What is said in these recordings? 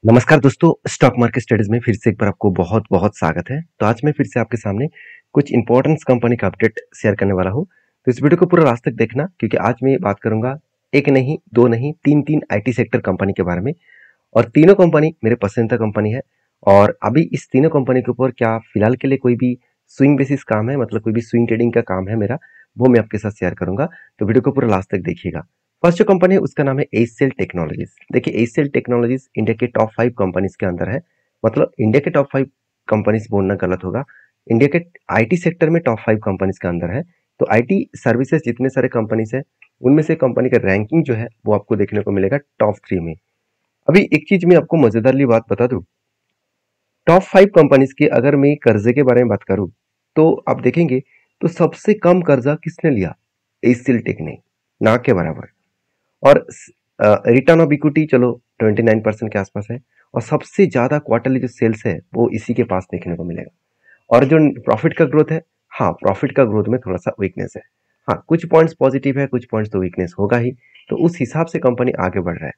नमस्कार दोस्तों, stock market studies में फिर से एक बार आपको बहुत बहुत स्वागत है। तो आज मैं फिर से आपके सामने कुछ इंपॉर्टेंट कंपनी का अपडेट शेयर करने वाला हूं। तो इस वीडियो को पूरा लास्ट तक देखना, क्योंकि आज मैं बात करूंगा एक नहीं, दो नहीं, तीन आईटी सेक्टर कंपनी के बारे में। और तीनों कंपनी मेरे पसंदीदा कंपनी है। और अभी इस तीनों कंपनी के ऊपर क्या फिलहाल के लिए कोई भी स्विंग बेसिस काम है, मतलब कोई भी स्विंग ट्रेडिंग का काम है मेरा, वो मैं आपके साथ शेयर करूंगा। तो वीडियो को पूरा लास्ट तक देखिएगा। फर्स्ट जो कंपनी है उसका नाम है एचसीएल टेक्नोलॉजीज। देखिए, एचसीएल टेक्नोलॉजीज इंडिया के टॉप 5 कंपनीज के अंदर है। मतलब इंडिया के टॉप 5 कंपनीज बोलना गलत होगा, इंडिया के आईटी सेक्टर में टॉप 5 कंपनीज के अंदर है। तो आईटी सर्विसेज जितने सारे कंपनीज है, उनमें से कंपनी का रैंकिंग जो है वो आपको देखने को मिलेगा टॉप 3 में। अभी एक चीज मैं आपको मजेदारली बात बता दूं, टॉप 5 कंपनीज के अगर मैं कर्जे के बारे में बात करूं, तो आप देखेंगे तो सबसे कम कर्जा किसने लिया? एचसीएल टेक ने, ना के बराबर। और रिटर्न ऑफ इक्विटी चलो 29% के आसपास है। और सबसे ज्यादा क्वार्टरली जो सेल्स है वो इसी के पास देखने को मिलेगा। और जो प्रॉफिट का ग्रोथ है, हाँ, प्रॉफिट का ग्रोथ में थोड़ा सा वीकनेस है। हाँ, कुछ पॉइंट्स पॉजिटिव है, कुछ पॉइंट्स तो वीकनेस होगा ही। तो उस हिसाब से कंपनी आगे बढ़ रहा है।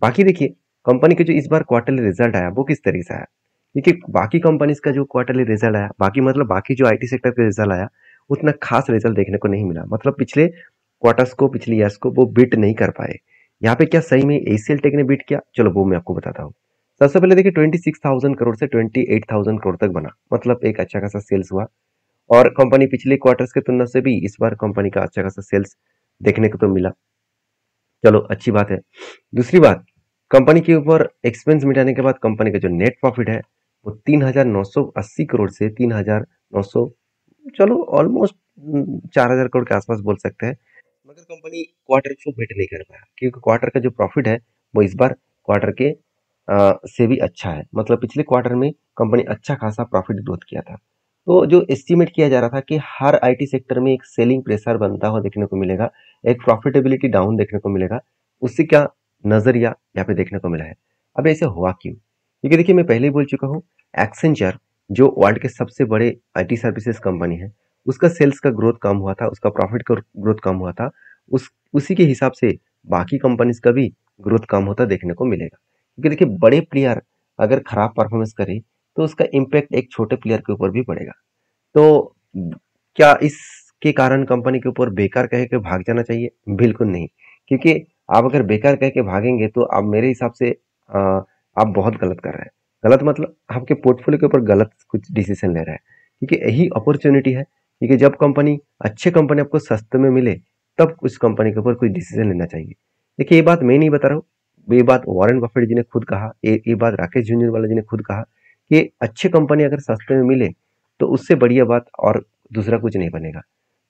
बाकी देखिए, कंपनी के जो इस बार क्वार्टरली रिजल्ट आया वो किस तरीके से आया, क्योंकि बाकी कंपनीज का जो क्वार्टरली रिजल्ट आया, बाकी मतलब बाकी जो आईटी सेक्टर का रिजल्ट आया, उतना खास रिजल्ट देखने को नहीं मिला। मतलब पिछले क्वार्टर्स को, पिछले ईयर्स को वो बीट नहीं कर पाए। यहाँ पे क्या सही में एचसीएल टेक ने बीट किया? चलो वो मैं आपको बताता हूँ। सबसे पहले देखिए, 26,000 करोड़ से 28,000 करोड़ तक बना, मतलब एक अच्छा खासा सेल्स हुआ। और कंपनी पिछले क्वार्टर्स के तुलना से भी इस बार कंपनी का अच्छा खासा सेल्स देखने को तो मिला। चलो अच्छी बात है। दूसरी बात, कंपनी के ऊपर एक्सपेंस मिटाने के बाद कंपनी का जो नेट प्रॉफिट है वो 3,980 करोड़ से 3,900, चलो ऑलमोस्ट 4,000 करोड़ के आसपास बोल सकते हैं। मगर कंपनी क्वार्टर को बेट नहीं कर पाया, क्योंकि क्वार्टर का जो प्रॉफिट है वो इस बार क्वार्टर के से भी अच्छा है। मतलब पिछले क्वार्टर में कंपनी अच्छा खासा प्रॉफिट ग्रोथ किया था। तो जो एस्टिमेट किया जा रहा था कि हर आईटी सेक्टर में एक सेलिंग प्रेशर बनता हुआ देखने को मिलेगा, एक प्रॉफिटेबिलिटी डाउन देखने को मिलेगा, उससे क्या नजरिया यहाँ पे देखने को मिला है। अब ऐसे हुआ क्यों? क्योंकि देखिए, मैं पहले ही बोल चुका हूँ, एक्सेंचर जो वर्ल्ड के सबसे बड़े आईटी सर्विसेज कंपनी है, उसका सेल्स का ग्रोथ कम हुआ था, उसका प्रॉफिट का ग्रोथ कम हुआ था। उसी के हिसाब से बाकी कंपनीज का भी ग्रोथ कम होता देखने को मिलेगा। क्योंकि देखिए, बड़े प्लेयर अगर खराब परफॉर्मेंस करे तो उसका इम्पैक्ट एक छोटे प्लेयर के ऊपर भी पड़ेगा। तो क्या इसके कारण कंपनी के ऊपर बेकार कह के भाग जाना चाहिए? बिल्कुल नहीं। क्योंकि आप अगर बेकार कह के भागेंगे तो आप मेरे हिसाब से आप बहुत गलत कर रहे हैं। गलत मतलब आपके पोर्टफोलियो के ऊपर गलत कुछ डिसीजन ले रहे हैं। क्योंकि यही अपॉर्चुनिटी है, क्योंकि जब कंपनी, अच्छे कंपनी आपको सस्ते में मिले, तब उस कंपनी के ऊपर कोई डिसीजन लेना चाहिए। देखिए, ये बात मैं नहीं बता रहा हूँ, ये बात वॉरेन बफेट जी ने खुद कहा, ये बात राकेश झुंझुनवाला जी ने खुद कहा कि अच्छे कंपनी अगर सस्ते में मिले तो उससे बढ़िया बात और दूसरा कुछ नहीं बनेगा।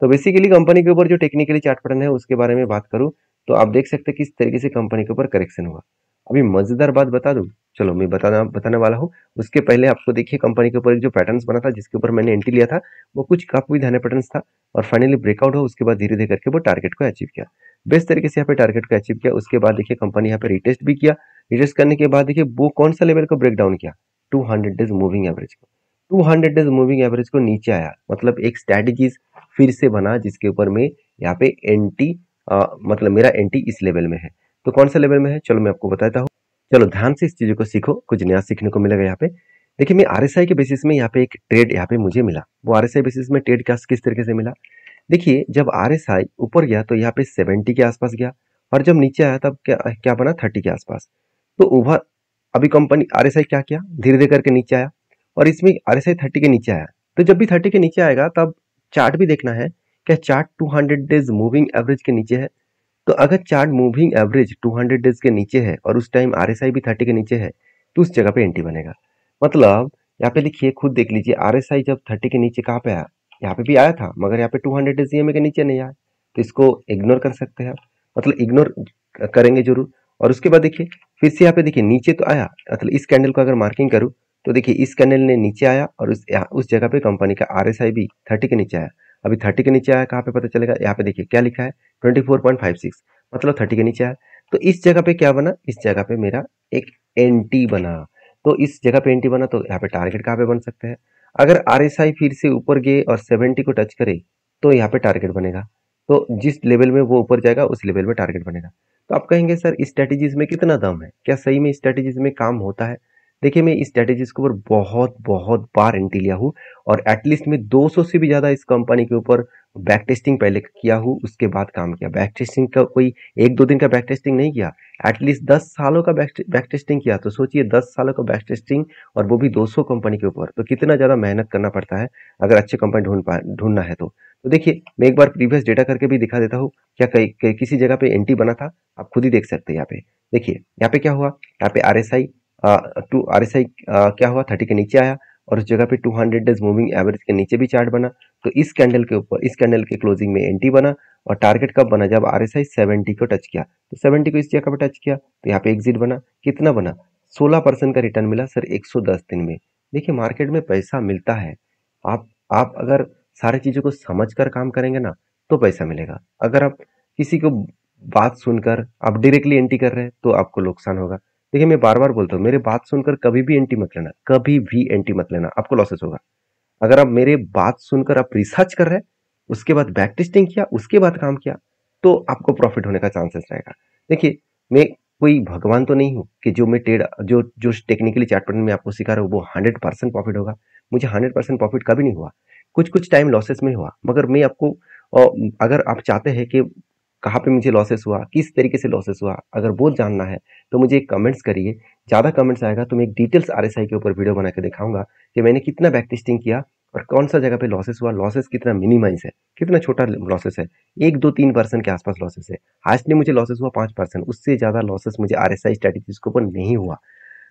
तो बेसिकली कंपनी के ऊपर जो टेक्निकली चार्ट पैटर्न है उसके बारे में बात करूं, तो आप देख सकते हैं किस तरीके से कंपनी के ऊपर करेक्शन हुआ। अभी मजेदार बात बता दूं, चलो मैं बताने वाला हूँ। उसके पहले आपको देखिए, कंपनी के ऊपर एक जो पैटर्न्स बना था, जिसके ऊपर मैंने एंट्री लिया था, वो कुछ काफी ध्यान पैटर्न्स था। और फाइनली ब्रेकआउट हो, उसके बाद धीरे धीरे करके वो टारगेट को अचीव किया। बेस्ट तरीके से यहाँ पे टारगेट को अचीव किया। उसके बाद देखिए, कंपनी यहाँ पे रिटेस्ट भी किया। रिटेस्ट करने के बाद देखिए, वो कौन सा लेवल को ब्रेक डाउन किया? 200 डेज मूविंग एवरेज को। 200 डेज मूविंग एवरेज को नीचे आया, मतलब एक स्ट्रैटेजीज फिर से बना, जिसके ऊपर में यहाँ पे एंटी, मतलब मेरा एंटी इस लेवल में है। तो कौन सा लेवल में है, चलो मैं आपको बताता हूँ। चलो ध्यान से इस चीजों को सीखो, कुछ नया सीखने को मिलेगा यहाँ पे। देखिए, मैं आरएसआई के बेसिस में यहाँ पे एक ट्रेड यहाँ पे मुझे मिला। वो आरएसआई बेसिस में ट्रेड किस तरीके से मिला? देखिए, जब आरएसआई ऊपर गया तो यहाँ पे 70 के आसपास गया। और जब नीचे आया तब क्या क्या बना? 30 के आसपास। तो ओवर, अभी कंपनी आरएसआई क्या किया, धीरे धीरे करके नीचे आया। और इसमें आरएसआई 30 के नीचे आया। तो जब भी 30 के नीचे आएगा तब चार्ट भी देखना है, क्या चार्ट 200 डेज मूविंग एवरेज के नीचे है? तो अगर चार्ट मूविंग एवरेज 200 डेज के नीचे है और उस टाइम आरएसआई भी 30 के नीचे है, तो उस जगह पे एंट्री बनेगा। मतलब यहाँ पे देखिए, खुद देख लीजिए, आरएसआई जब 30 के नीचे कहाँ पे आया, यहाँ पे भी आया था, मगर यहाँ पे 200 डेज ईएमए के नीचे नहीं आया। तो इसको इग्नोर कर सकते हैं आप, मतलब इग्नोर करेंगे जरूर। और उसके बाद देखिए, फिर से यहाँ पे देखिए नीचे तो आया, मतलब इस कैंडल को अगर मार्किंग करूँ तो देखिए, इस कैंडल ने नीचे आया और उस जगह पे कंपनी का आरएसआई भी 30 के नीचे आया। अभी 30 के नीचे आया, कहाँ पे पता चलेगा? यहाँ पे देखिए क्या लिखा है, 24.56, मतलब 30 के नीचे आया। तो इस जगह पे क्या बना? इस जगह पे मेरा एक एंटी बना। तो इस जगह पे एंटी बना, तो यहाँ पे टारगेट कहाँ पे बन सकते हैं? अगर आरएसआई फिर से ऊपर गए और 70 को टच करे, तो यहाँ पे टारगेट बनेगा। तो जिस लेवल में वो ऊपर जाएगा उस लेवल में टारगेट बनेगा। तो आप कहेंगे सर स्ट्रेटेजीज में कितना दम है, क्या सही में स्ट्रेटेजीज में काम होता है? देखिए मैं इस स्ट्रेटेजीज के ऊपर बहुत बहुत बार एंट्री लिया हूँ और एटलीस्ट मैं 200 से भी ज्यादा इस कंपनी के ऊपर बैक टेस्टिंग पहले किया हूँ, उसके बाद काम किया। बैक टेस्टिंग का कोई एक दो दिन का बैक टेस्टिंग नहीं किया, एटलीस्ट 10 सालों का बैक टेस्टिंग किया। तो सोचिए 10 सालों का बैक टेस्टिंग और वो भी 200 कंपनी के ऊपर, तो कितना ज्यादा मेहनत करना पड़ता है अगर अच्छे कंपनी ढूंढना है तो देखिए मैं एक बार प्रीवियस डेटा करके भी दिखा देता हूँ। क्या किसी जगह पे एंट्री बना था, आप खुद ही देख सकते हैं। यहाँ पे देखिए, यहाँ पे क्या हुआ, यहाँ पे आरएसआई आरएसआई क्या हुआ, 30 के नीचे आया और उस जगह पे 200 डेज मूविंग एवरेज के नीचे भी चार्ट बना। तो इस कैंडल के ऊपर, इस कैंडल के क्लोजिंग में एंट्री बना और टारगेट कब बना, जब आरएसआई 70 को टच किया। तो 70 को इस जगह पे टच किया तो यहाँ पे एग्जिट बना। कितना बना, 16% का रिटर्न मिला सर 110 दिन में। देखिए मार्केट में पैसा मिलता है, आप अगर सारी चीजों को समझकर काम करेंगे ना तो पैसा मिलेगा। अगर आप किसी को बात सुनकर आप डायरेक्टली एंट्री कर रहे हैं तो आपको नुकसान होगा। देखिए मैं बार बार बोलता हूँ, मेरे बात सुनकर कभी भी एंट्री मत लेना, कभी भी एंट्री मत लेना, आपको लॉसेस होगा। अगर आप मेरे बात सुनकर आप रिसर्च कर रहे हैं, उसके बाद बैक टेस्टिंग किया, उसके बाद काम किया, तो आपको प्रॉफिट होने का चांसेस रहेगा। देखिए मैं कोई भगवान तो नहीं हूँ कि जो मैं ट्रेड जो जो टेक्निकली चार्ट पैटर्न में आपको सिखा रहा हूँ वो 100% प्रॉफिट होगा। मुझे 100% प्रॉफिट कभी नहीं हुआ, कुछ कुछ टाइम लॉसेस में हुआ। मगर मैं आपको अगर आप चाहते हैं कि कहाँ पे मुझे लॉसेस हुआ, किस तरीके से लॉसेस हुआ, अगर वो जानना है तो मुझे कमेंट्स करिए। ज़्यादा कमेंट्स आएगा तो मैं एक डिटेल्स आरएसआई के ऊपर वीडियो बना के दिखाऊंगा कि मैंने कितना बैक टेस्टिंग किया और कौन सा जगह पे लॉसेस हुआ, लॉसेस कितना मिनिमाइज है, कितना छोटा लॉसेस है, 1 2 3% के आसपास लॉसेस है। हाईएस्टली मुझे लॉसेस हुआ 5%, उससे ज़्यादा लॉसेस मुझे आरएसआई स्ट्रेटेजीज के ऊपर नहीं हुआ।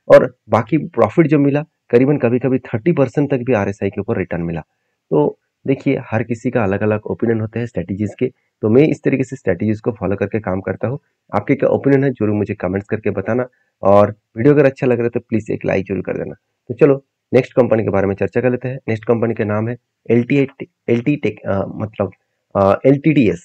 और बाकी प्रॉफिट जो मिला करीबन कभी कभी 30% तक भी आरएसआई के ऊपर रिटर्न मिला। तो देखिए हर किसी का अलग अलग ओपिनियन होते हैं स्ट्रेटेजीज के, तो मैं इस तरीके से स्ट्रेटेजीज को फॉलो करके काम करता हूँ। आपके क्या ओपिनियन है जरूर मुझे कमेंट्स करके बताना, और वीडियो अगर अच्छा लग रहा है तो प्लीज एक लाइक जरूर कर देना। तो चलो नेक्स्ट कंपनी के बारे में चर्चा कर लेते हैं। नेक्स्ट कंपनी का नाम है एल टी टेक, मतलब L T T S.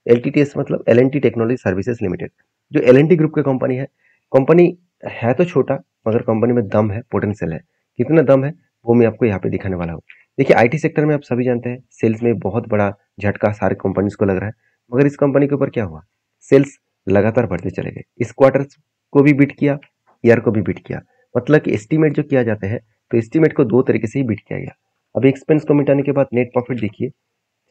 L T T S मतलब L and T technology services limited, जो एल एन टी ग्रुप की कंपनी है। कंपनी है तो छोटा मगर कंपनी में दम है, पोटेंशियल है। कितना दम है वो मैं आपको यहाँ पे दिखाने वाला हूँ। देखिए आईटी सेक्टर में आप सभी जानते हैं सेल्स में बहुत बड़ा झटका सारे कंपनीज को लग रहा है, मगर इस कंपनी के ऊपर क्या हुआ, सेल्स लगातार बढ़ते चले गए। इस क्वार्टर को भी बीट किया, ईयर को भी बीट किया। मतलब कि एस्टीमेट जो किया जाता है तो एस्टीमेट को दो तरीके से ही बीट किया गया। अब एक्सपेंस को मिटाने के बाद नेट प्रॉफिट देखिए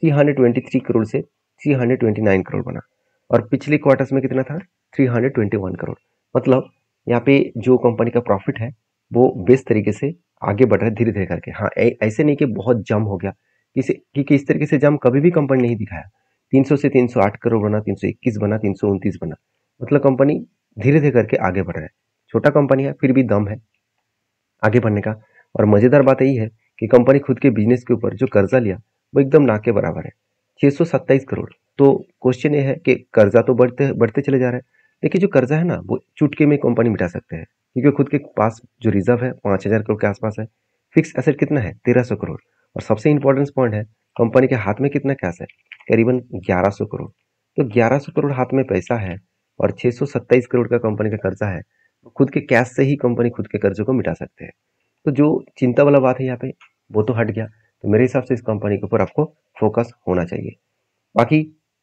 323 करोड़ से 329 करोड़ बना, और पिछले क्वार्टर्स में कितना था, 321 करोड़। मतलब यहाँ पे जो कंपनी का प्रॉफिट है वो बेस्ट तरीके से आगे बढ़ रहा है धीरे धीरे करके। हाँ ऐसे नहीं कि बहुत जम हो गया, क्योंकि इस तरीके से जम कभी भी कंपनी नहीं दिखाया। 300 से 308 करोड़ बना, 321 बना, 329 बना। मतलब कंपनी धीरे धीरे करके आगे बढ़ रहा है। छोटा कंपनी है फिर भी दम है आगे बढ़ने का। और मजेदार बात यही है कि कंपनी खुद के बिजनेस के ऊपर जो कर्जा लिया वो एकदम ना के बराबर है, 627 करोड़। तो क्वेश्चन ये है कि कर्जा तो बढ़ते बढ़ते चले जा रहे हैं। देखिए जो कर्जा है ना वो चुटकी में कंपनी मिटा सकते हैं, क्योंकि खुद के पास जो रिजर्व है 5,000 करोड़ के आसपास है। फिक्स एसेट कितना है, 1,300 करोड़। और सबसे इंपॉर्टेंट पॉइंट है, कंपनी के हाथ में कितना कैश है, करीबन 1,100 करोड़। तो 1,100 करोड़ हाथ में पैसा है और 627 करोड़ का कंपनी का कर्जा है, तो खुद के कैश से ही कंपनी खुद के कर्जों को मिटा सकते हैं। तो जो चिंता वाला बात है यहाँ पे वो तो हट गया। तो मेरे हिसाब से इस कंपनी के ऊपर आपको फोकस होना चाहिए। बाकी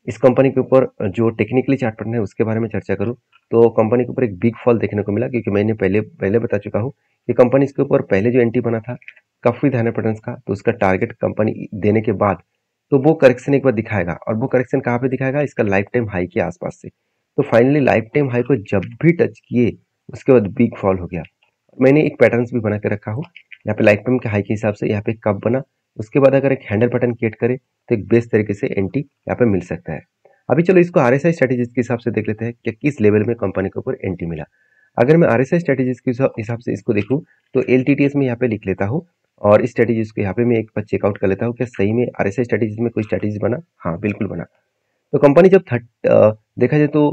इस कंपनी के ऊपर जो टेक्निकली चार्ट पैटर्न है उसके बारे में चर्चा करूं तो कंपनी के ऊपर एक बिग फॉल देखने को मिला, क्योंकि मैंने पहले पहले बता चुका हूं कि कंपनी इसके ऊपर पहले जो एंट्री बना था काफी धाना पैटर्न का, तो उसका टारगेट कंपनी देने के बाद तो वो करेक्शन एक बार दिखाएगा, और वो करेक्शन कहाँ पे दिखाएगा, इसका लाइफ टाइम हाई के आसपास से। तो फाइनली लाइफ टाइम हाई को जब भी टच किए उसके बाद बिग फॉल हो गया। मैंने एक पैटर्न भी बना के रखा हूँ यहाँ पे लाइफ टाइम के हाई के हिसाब से यहाँ पे कब बना, उसके बाद अगर एक हैंडल पैटर्न क्रिएट करे तो एक बेस्ट तरीके से एंट्री यहाँ पे मिल सकता है। अभी चलो इसको आरएसआई स्ट्रेटेजीज के हिसाब से देख लेते हैं कि किस लेवल में कंपनी के ऊपर एंट्री मिला। अगर मैं आरएसआई स्ट्रेटेजीज के हिसाब से इसको देखूं तो एलटीटीएस में यहाँ पे लिख लेता हूँ, और इस स्ट्रेटेजीज को यहाँ पे मैं एक बार चेकआउट कर लेता हूँ कि सही में आरएसआई स्ट्रेटेजीज में कोई स्ट्रेटेजी बना। हाँ बिल्कुल बना। तो कंपनी जब देखा जाए तो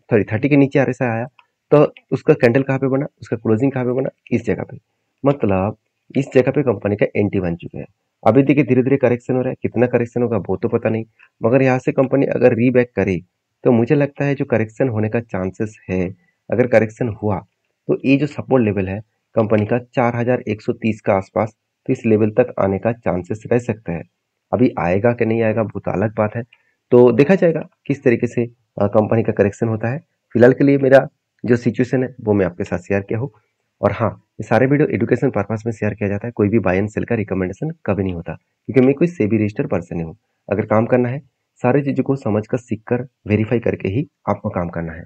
30 के नीचे आरएसआई आया, तो उसका कैंडल कहाँ पे बना, उसका क्लोजिंग कहाँ पे बना, इस जगह पे। मतलब इस जगह पे कंपनी का एंट्री बन चुका है। अभी देखिए धीरे धीरे करेक्शन हो रहा है, कितना करेक्शन होगा वो तो पता नहीं, मगर यहाँ से कंपनी अगर रीबैक करे तो मुझे लगता है जो करेक्शन होने का चांसेस है, अगर करेक्शन हुआ तो ये जो सपोर्ट लेवल है कंपनी का 4,130 का आसपास, तो इस लेवल तक आने का चांसेस रह सकता है। अभी आएगा कि नहीं आएगा वो तो अलग बात है, तो देखा जाएगा किस तरीके से कंपनी का करेक्शन होता है। फिलहाल के लिए मेरा जो सिचुएशन है वो मैं आपके साथ शेयर किया हूँ। और हाँ, ये सारे वीडियो एजुकेशन पर्पस में शेयर किया जाता है, कोई भी बाय एंड सेल का रिकमेंडेशन कभी नहीं होता, क्योंकि मैं कोई सेबी रजिस्टर्ड पर्सन नहीं हूँ। अगर काम करना है, सारी चीज़ों को समझ कर, सीख कर, वेरीफाई करके ही आपको काम करना है।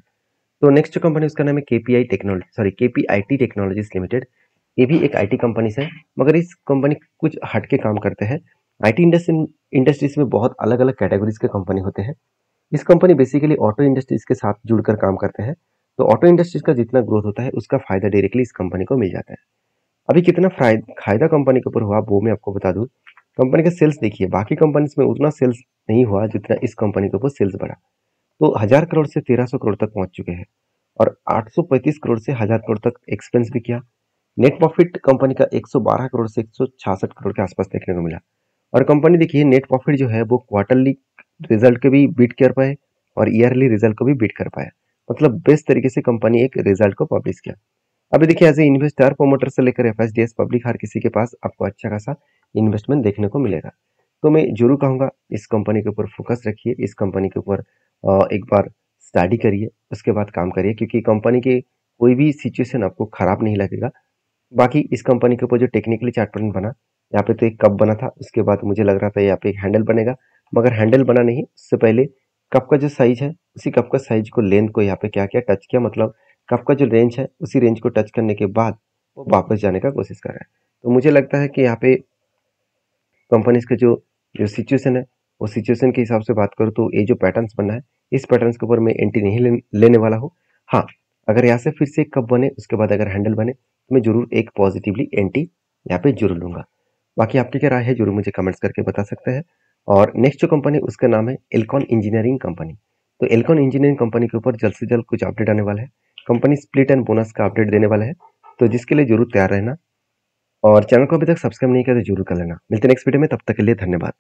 तो नेक्स्ट जो कंपनी उसका नाम है केपीआईटी टेक्नोलॉजीज लिमिटेड। ये भी एक आईटी कंपनी है, मगर इस कंपनी कुछ हट के काम करते हैं। आईटी इंडस्ट्रीज में बहुत अलग अलग कैटेगरीज के कंपनी होते हैं। इस कंपनी बेसिकली ऑटो इंडस्ट्रीज के साथ जुड़कर काम करते हैं। तो ऑटो इंडस्ट्रीज का जितना ग्रोथ होता है उसका फायदा डायरेक्टली इस कंपनी को मिल जाता है। अभी कितना फायदा कंपनी के ऊपर हुआ वो मैं आपको बता दूं। कंपनी का सेल्स देखिए, बाकी कंपनीज में उतना सेल्स नहीं हुआ जितना इस कंपनी के ऊपर सेल्स बढ़ा। तो 1000 करोड़ से 1300 करोड़ तक पहुंच चुके हैं, और 835 करोड़ से 1000 करोड़ तक एक्सपेंस भी किया। नेट प्रॉफिट कंपनी का 112 करोड़ से 166 करोड़ के आसपास देखने को मिला। और कंपनी देखिए नेट प्रॉफिट जो है वो क्वार्टरली रिजल्ट के भी बीट कर पाए और ईयरली रिजल्ट को भी बीट कर पाए। मतलब बेस्ट तरीके से कंपनी एक रिजल्ट को पब्लिश किया। अभी देखिए एज ए इन्वेस्टर, प्रोमोटर से लेकर एफएसडीएस पब्लिक, हर किसी के पास आपको अच्छा खासा इन्वेस्टमेंट देखने को मिलेगा। तो मैं जरूर कहूंगा इस कंपनी के ऊपर फोकस रखिए, इस कंपनी के ऊपर एक बार स्टडी करिए, उसके बाद काम करिए, क्योंकि कंपनी के कोई भी सिचुएशन आपको खराब नहीं लगेगा। बाकी इस कंपनी के ऊपर जो टेक्निकली चार्ट पैटर्न बना, यहाँ पे तो एक कप बना था, उसके बाद मुझे लग रहा था यहाँ पे एक हैंडल बनेगा, मगर हैंडल बना नहीं। उससे पहले कप का जो साइज है, उसी कप का साइज को, लेंथ को यहाँ पे क्या किया, टच किया। मतलब कप का जो रेंज है उसी रेंज को टच करने के बाद वो वापस जाने का कोशिश कर रहा है। तो मुझे लगता है कि यहाँ पे कंपनीज का जो जो सिचुएशन है, वो सिचुएशन के हिसाब से बात करूँ तो ये जो पैटर्न्स बना है, इस पैटर्न्स के ऊपर मैं एंट्री नहीं लेने वाला हूँ। हाँ, अगर यहाँ से फिर से एक कप बने, उसके बाद अगर हैंडल बने, तो मैं जरूर एक पॉजिटिवली एंट्री यहाँ पे जरूर लूंगा। बाकी आपकी क्या राय है जरूर मुझे कमेंट्स करके बता सकते हैं। और नेक्स्ट जो कंपनी उसका नाम है एल्कॉन इंजीनियरिंग कंपनी। तो एल्कॉन इंजीनियरिंग कंपनी के ऊपर जल्द से जल्द कुछ अपडेट आने वाला है। कंपनी स्प्लिट एंड बोनस का अपडेट देने वाला है, तो जिसके लिए जरूर तैयार रहना। और चैनल को अभी तक सब्सक्राइब नहीं किया तो जरूर कर लेना। मिलते हैं नेक्स्ट वीडियो में, तब तक के लिए धन्यवाद।